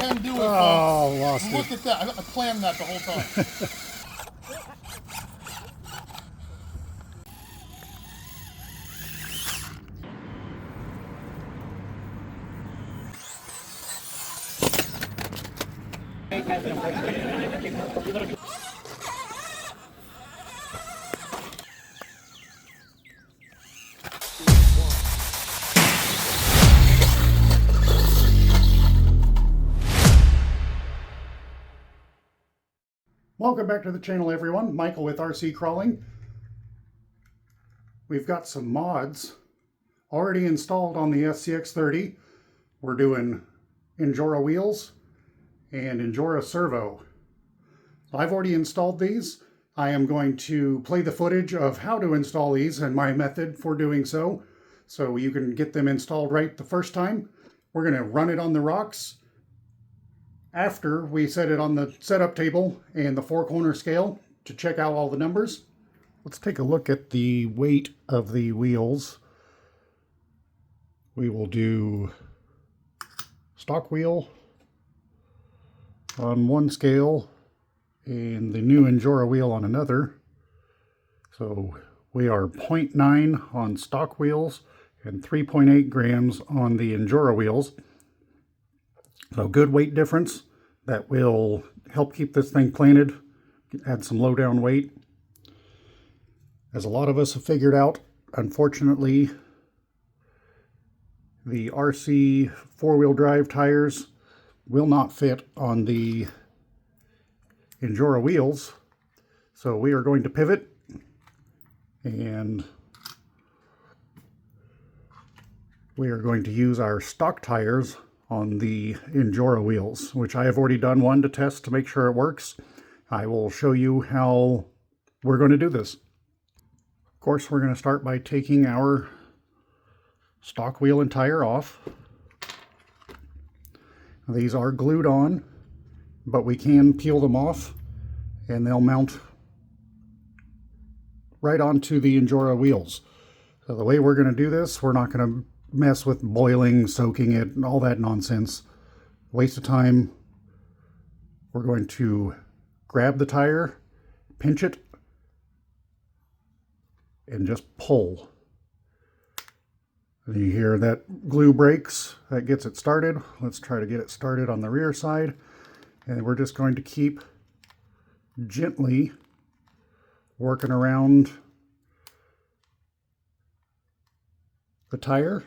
can do it. Oh, lost Look it. at that. I planned that the whole time. Welcome back to the channel, everyone. Michael with RC Crawling. We've got some mods already installed on the SCX30. We're doing Injora wheels and Injora Servo. I've already installed these. I am going to play the footage of how to install these and my method for doing so you can get them installed right the first time. We're going to run it on the rocks after we set it on the setup table and the 4-corner scale to check out all the numbers. Let's take a look at the weight of the wheels. We will do stock wheel on one scale and the new Injora wheel on another. So we are 0.9 on stock wheels and 3.8 grams on the Injora wheels. So good weight difference that will help keep this thing planted, add some low down weight. As a lot of us have figured out, unfortunately, the RC 4-wheel drive tires will not fit on the Injora wheels. So we are going to pivot and we are going to use our stock tires on the Injora wheels, which I have already done one to test to make sure it works. I will show you how we're going to do this. Of course, we're going to start by taking our stock wheel and tire off. These are glued on, but we can peel them off and they'll mount right onto the Injora wheels. So the way we're going to do this, we're not going to mess with boiling, soaking it, and all that nonsense. Waste of time. We're going to grab the tire, pinch it, and just pull. And you hear that glue breaks, that gets it started. Let's try to get it started on the rear side. And we're just going to keep gently working around the tire.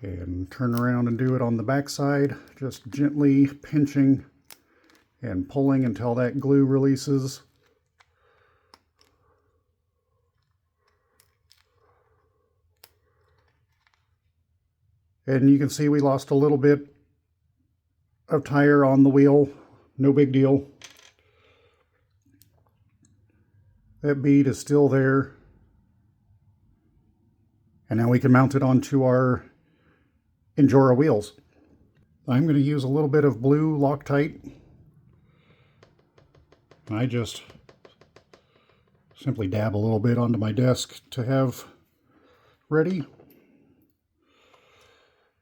And turn around and do it on the back side, just gently pinching and pulling until that glue releases. And you can see we lost a little bit of tire on the wheel. No big deal. That bead is still there. And now we can mount it onto our Injora wheels. I'm going to use a little bit of blue Loctite. I just simply dab a little bit onto my desk to have ready.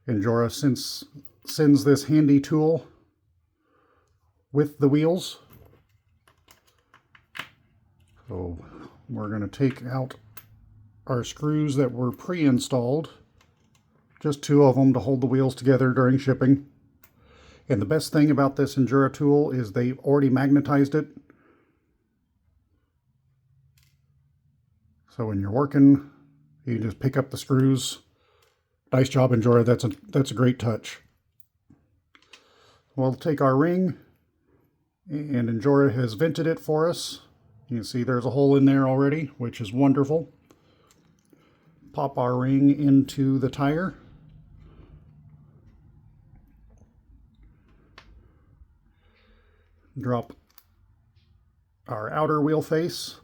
Injora sends this handy tool with the wheels. So we're going to take out our screws that were pre-installed. Just 2 of them to hold the wheels together during shipping. And the best thing about this Injora tool is they've already magnetized it. So when you're working, you just pick up the screws. Nice job, Injora. That's a great touch. We'll take our ring, and Injora has vented it for us. You can see there's a hole in there already, which is wonderful. Pop our ring into the tire. Drop our outer wheel face,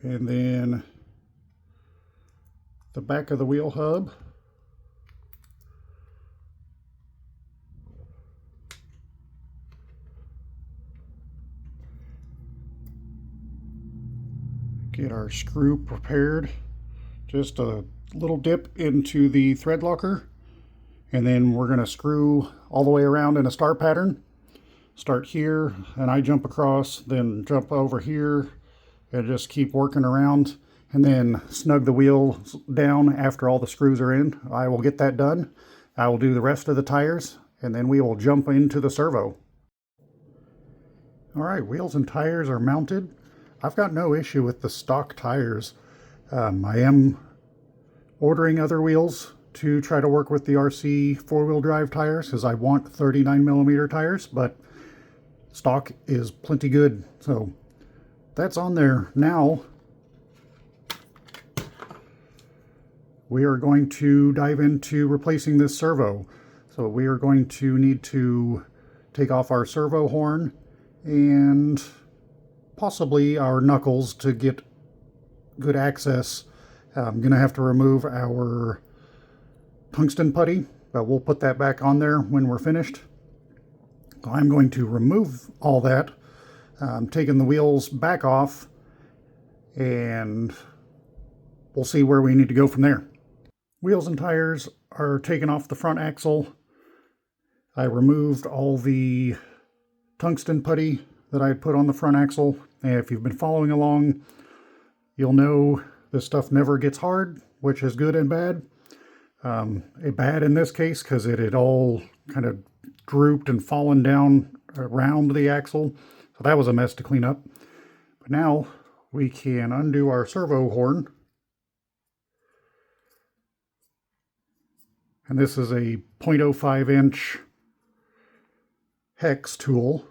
and then the back of the wheel hub. Get our screw prepared. Just a little dip into the thread locker, and then we're going to screw all the way around in a star pattern. Start here, and I jump across, then jump over here, and just keep working around, and then snug the wheels down after all the screws are in. I will get that done. I will do the rest of the tires, and then we will jump into the servo. All right, wheels and tires are mounted. I've got no issue with the stock tires. I am ordering other wheels to try to work with the RC four-wheel drive tires because I want 39mm tires, but stock is plenty good. So that's on there. Now we are going to dive into replacing this servo. So we are going to need to take off our servo horn and possibly our knuckles to get good access. I'm going to have to remove our tungsten putty, but we'll put that back on there when we're finished. I'm going to remove all that, taking the wheels back off, and we'll see where we need to go from there. Wheels and tires are taken off the front axle. I removed all the tungsten putty that I had put on the front axle. And if you've been following along, you'll know this stuff never gets hard, which is good and bad. Bad in this case because it had all kind of drooped and fallen down around the axle. So that was a mess to clean up. But now we can undo our servo horn. And this is a 0.05-inch hex tool.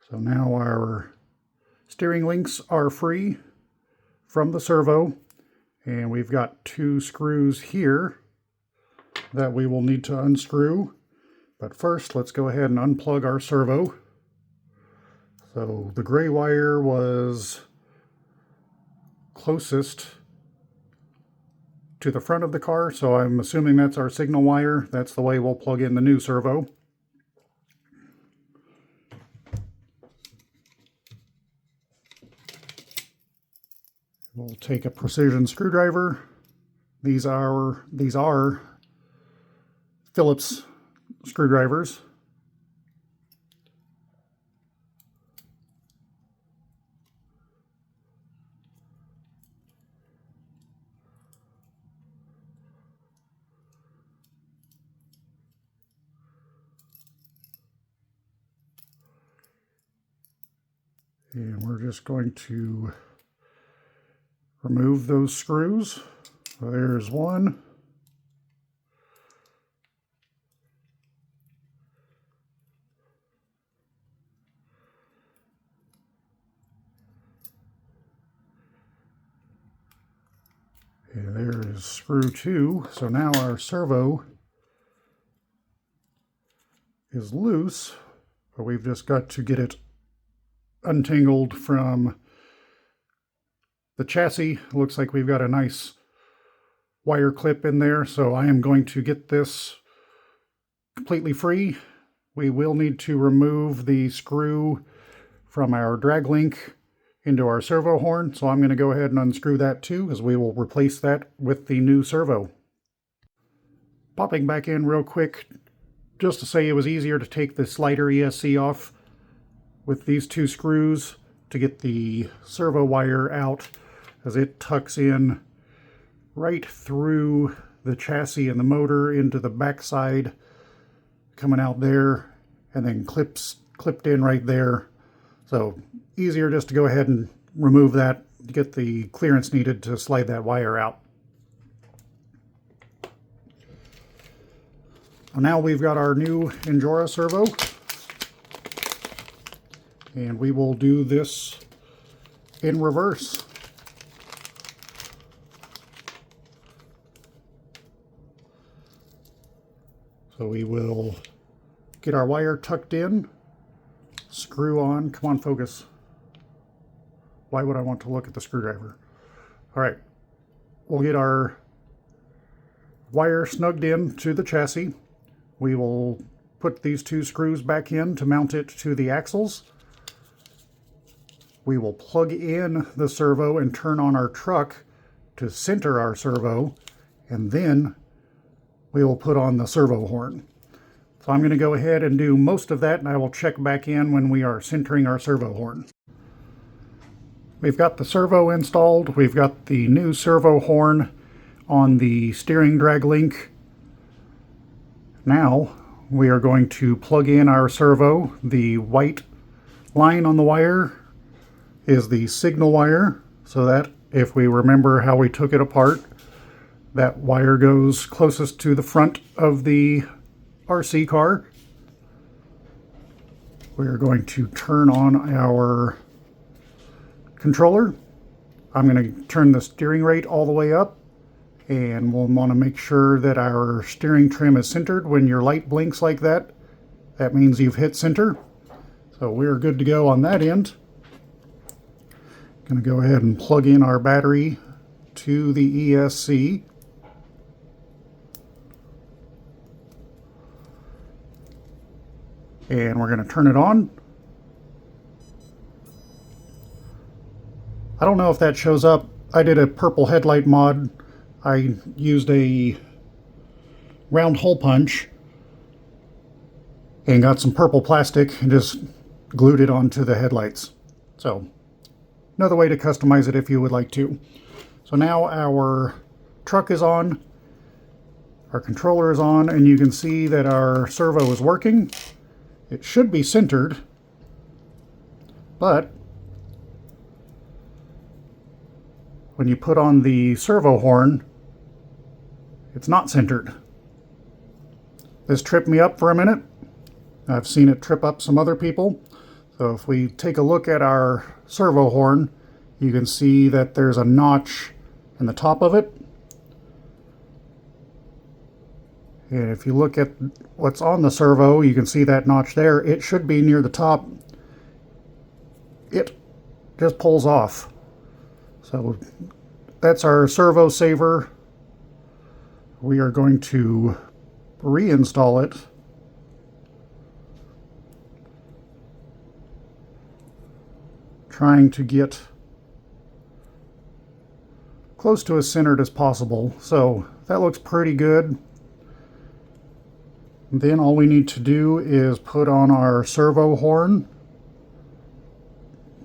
So now our steering links are free from the servo, and we've got 2 screws here that we will need to unscrew. But first, let's go ahead and unplug our servo. So the gray wire was closest to the front of the car, so I'm assuming that's our signal wire. That's the way we'll plug in the new servo. We'll take a precision screwdriver. These are Phillips screwdrivers. And we're just going to remove those screws. So there's one. And there is screw 2. So now our servo is loose, but we've just got to get it untangled from the chassis. Looks like we've got a nice wire clip in there, so I am going to get this completely free. We will need to remove the screw from our drag link into our servo horn, so I'm going to go ahead and unscrew that too, as we will replace that with the new servo. Popping back in real quick, just to say it was easier to take the slider ESC off with these 2 screws to get the servo wire out, as it tucks in right through the chassis and the motor into the backside, coming out there, and then clipped in right there. So easier just to go ahead and remove that to get the clearance needed to slide that wire out. Now we've got our new Injora servo, and we will do this in reverse. So we will get our wire tucked in, screw on. Come on, focus. Why would I want to look at the screwdriver? All right, we'll get our wire snugged in to the chassis. We will put these 2 screws back in to mount it to the axles. we will plug in the servo and turn on our truck to center our servo, and then we will put on the servo horn. So I'm going to go ahead and do most of that, and I will check back in when we are centering our servo horn. We've got the servo installed. We've got the new servo horn on the steering drag link. Now we are going to plug in our servo. The white line on the wire is the signal wire, so that if we remember how we took it apart, that wire goes closest to the front of the RC car. We're going to turn on our controller. I'm going to turn the steering rate all the way up, and we'll want to make sure that our steering trim is centered. When your light blinks like that, that means you've hit center. So we're good to go on that end. Going to go ahead and plug in our battery to the ESC. And we're going to turn it on. I don't know if that shows up. I did a purple headlight mod. I used a round hole punch and got some purple plastic and just glued it onto the headlights. So another way to customize it if you would like to. So now our truck is on, our controller is on, and you can see that our servo is working. It should be centered, but when you put on the servo horn, it's not centered. This tripped me up for a minute. I've seen it trip up some other people. So if we take a look at our servo horn, you can see that there's a notch in the top of it. And if you look at what's on the servo, you can see that notch there. It should be near the top. It just pulls off. So that's our servo saver. We are going to reinstall it. Trying to get close to as centered as possible. So that looks pretty good. Then all we need to do is put on our servo horn.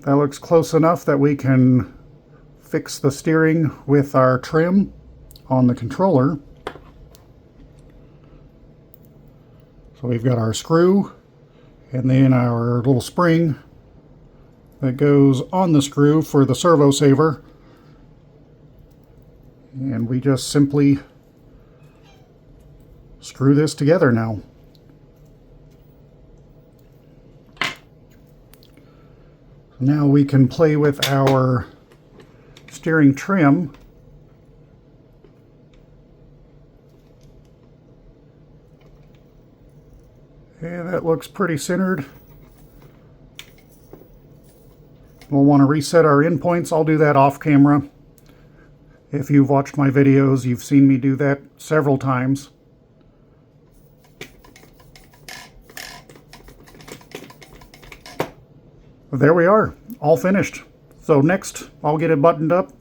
That looks close enough that we can fix the steering with our trim on the controller. So we've got our screw and then our little spring that goes on the screw for the servo saver. And we just simply screw this together now. Now we can play with our steering trim. And that looks pretty centered. We'll want to reset our endpoints. I'll do that off camera. If you've watched my videos, you've seen me do that several times. There we are, all finished. So next, I'll get it buttoned up,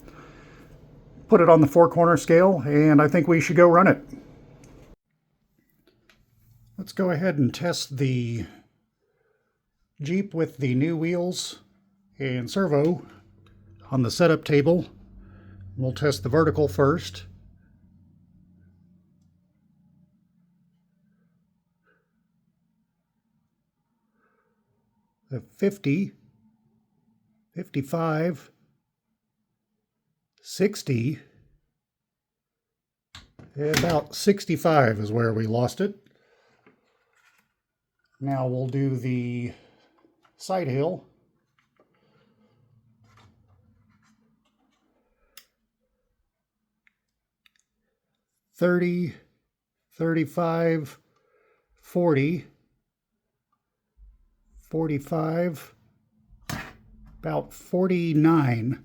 put it on the 4-corner scale, and I think we should go run it. Let's go ahead and test the Jeep with the new wheels and servo on the setup table. We'll test the vertical first. The 50, 55, 60, and about 65 is where we lost it. Now we'll do the side hill. $30, $35, $40, $45, about $49.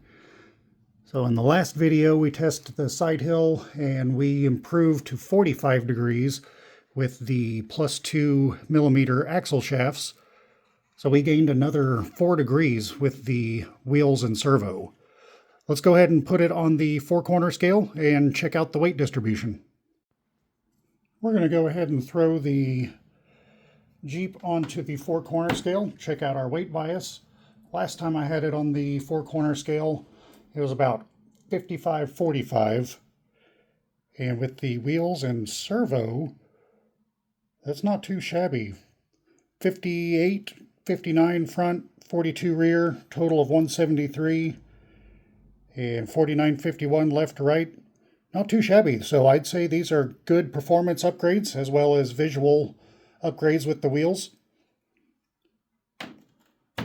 So in the last video we tested the side hill and we improved to 45 degrees with the +2 millimeter axle shafts. So we gained another 4 degrees with the wheels and servo. Let's go ahead and put it on the 4-corner scale and check out the weight distribution. We're going to go ahead and throw the Jeep onto the 4-corner scale, check out our weight bias. Last time I had it on the 4-corner scale, it was about 55-45. And with the wheels and servo, that's not too shabby. 58, 59 front, 42 rear, total of 173, and 49-51 left to right. Not too shabby. So I'd say these are good performance upgrades as well as visual upgrades with the wheels.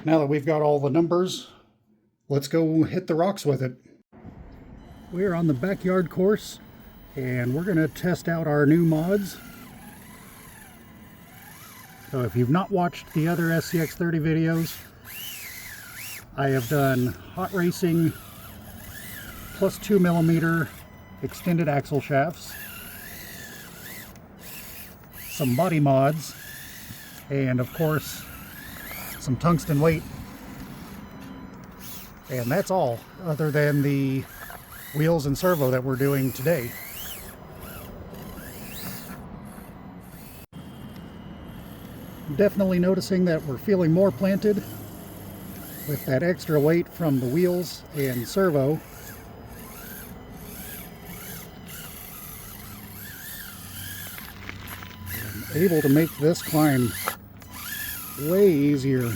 Now that we've got all the numbers, let's go hit the rocks with it. We're on the backyard course and we're going to test out our new mods. So if you've not watched the other SCX30 videos, I have done hot racing plus 2mm extended axle shafts, some body mods, and of course some tungsten weight. And that's all, other than the wheels and servo that we're doing today. Definitely noticing that we're feeling more planted with that extra weight from the wheels and servo. I'm able to make this climb way easier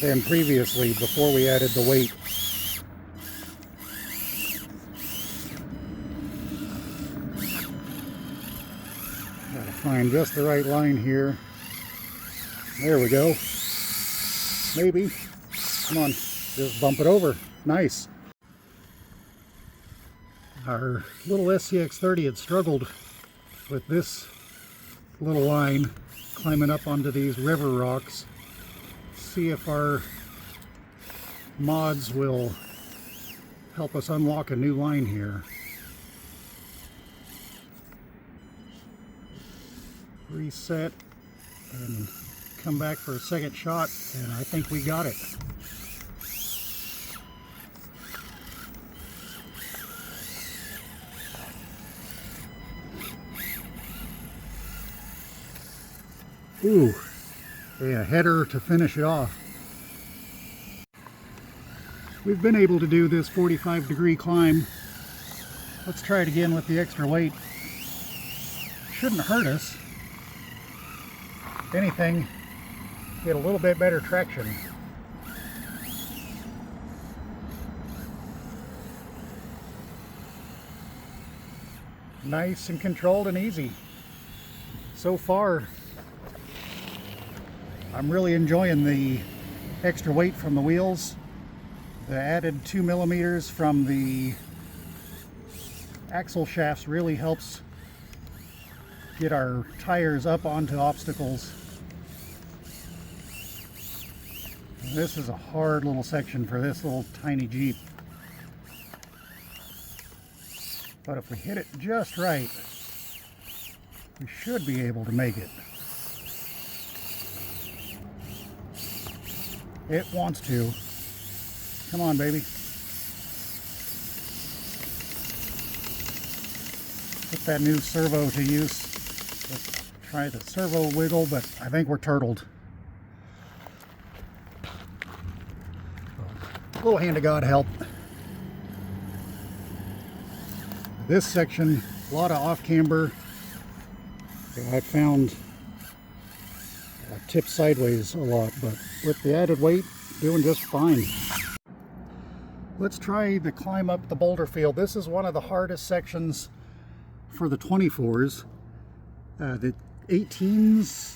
than previously before we added the weight. Gotta find just the right line here. There we go. Maybe. Come on, just bump it over. Nice. Our little SCX30 had struggled with this little line climbing up onto these river rocks. See if our mods will help us unlock a new line here. Reset and come back for a second shot, and I think we got it. Ooh, and a header to finish it off. We've been able to do this 45-degree climb. Let's try it again with the extra weight. Shouldn't hurt us. If anything, get a little bit better traction. Nice and controlled and easy. So far, I'm really enjoying the extra weight from the wheels. The added 2mm from the axle shafts really helps get our tires up onto obstacles. This is a hard little section for this little tiny Jeep. But if we hit it just right, we should be able to make it. It wants to. Come on, baby. Put that new servo to use. Let's try the servo wiggle, but I think we're turtled. A little hand of God help. This section, a lot of off camber. I found tip sideways a lot, but with the added weight, doing just fine. Let's try the climb up the boulder field. This is one of the hardest sections for the 24s. The 18s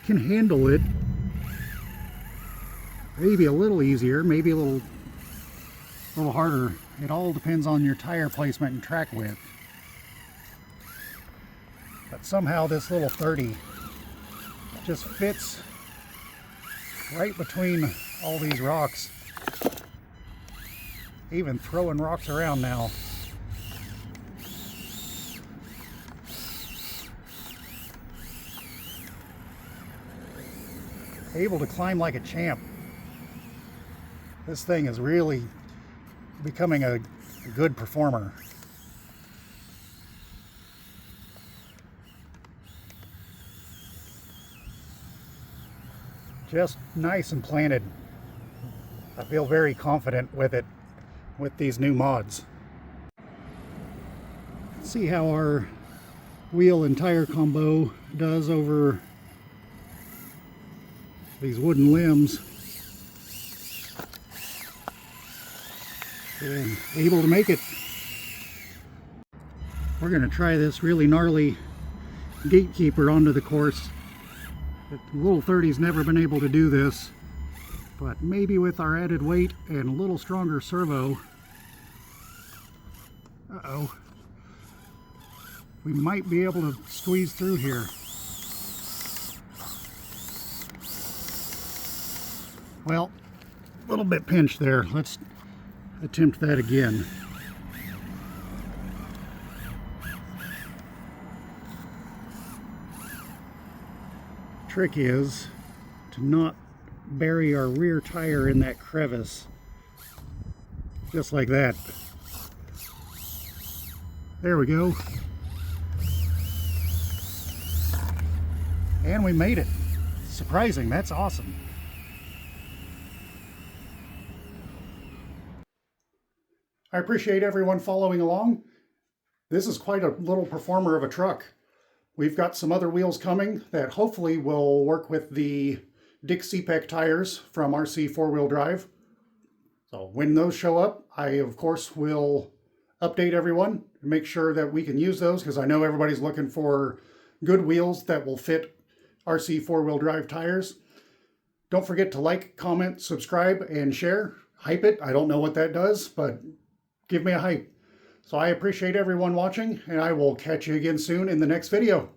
can handle it. Maybe a little easier, maybe a little harder. It all depends on your tire placement and track width. But somehow this little 30 just fits right between all these rocks. Even throwing rocks around now. able to climb like a champ. This thing is really becoming a good performer. Just nice and planted. I feel very confident with it, with these new mods. Let's see how our wheel and tire combo does over these wooden limbs. And able to make it. We're going to try this really gnarly gatekeeper onto the course. The little 30's never been able to do this, but maybe with our added weight and a little stronger servo, we might be able to squeeze through here. Well, a little bit pinched there. Let's attempt that again. Trick is to not bury our rear tire in that crevice. Just like that. There we go. And we made it. Surprising, that's awesome. I appreciate everyone following along. This is quite a little performer of a truck. We've got some other wheels coming that hopefully will work with the Dick CPEC tires from RC 4-wheel drive. So when those show up, I of course will update everyone and make sure that we can use those, because I know everybody's looking for good wheels that will fit RC 4-wheel drive tires. Don't forget to like, comment, subscribe, and share. Hype it. I don't know what that does, but give me a hype. So I appreciate everyone watching, and I will catch you again soon in the next video.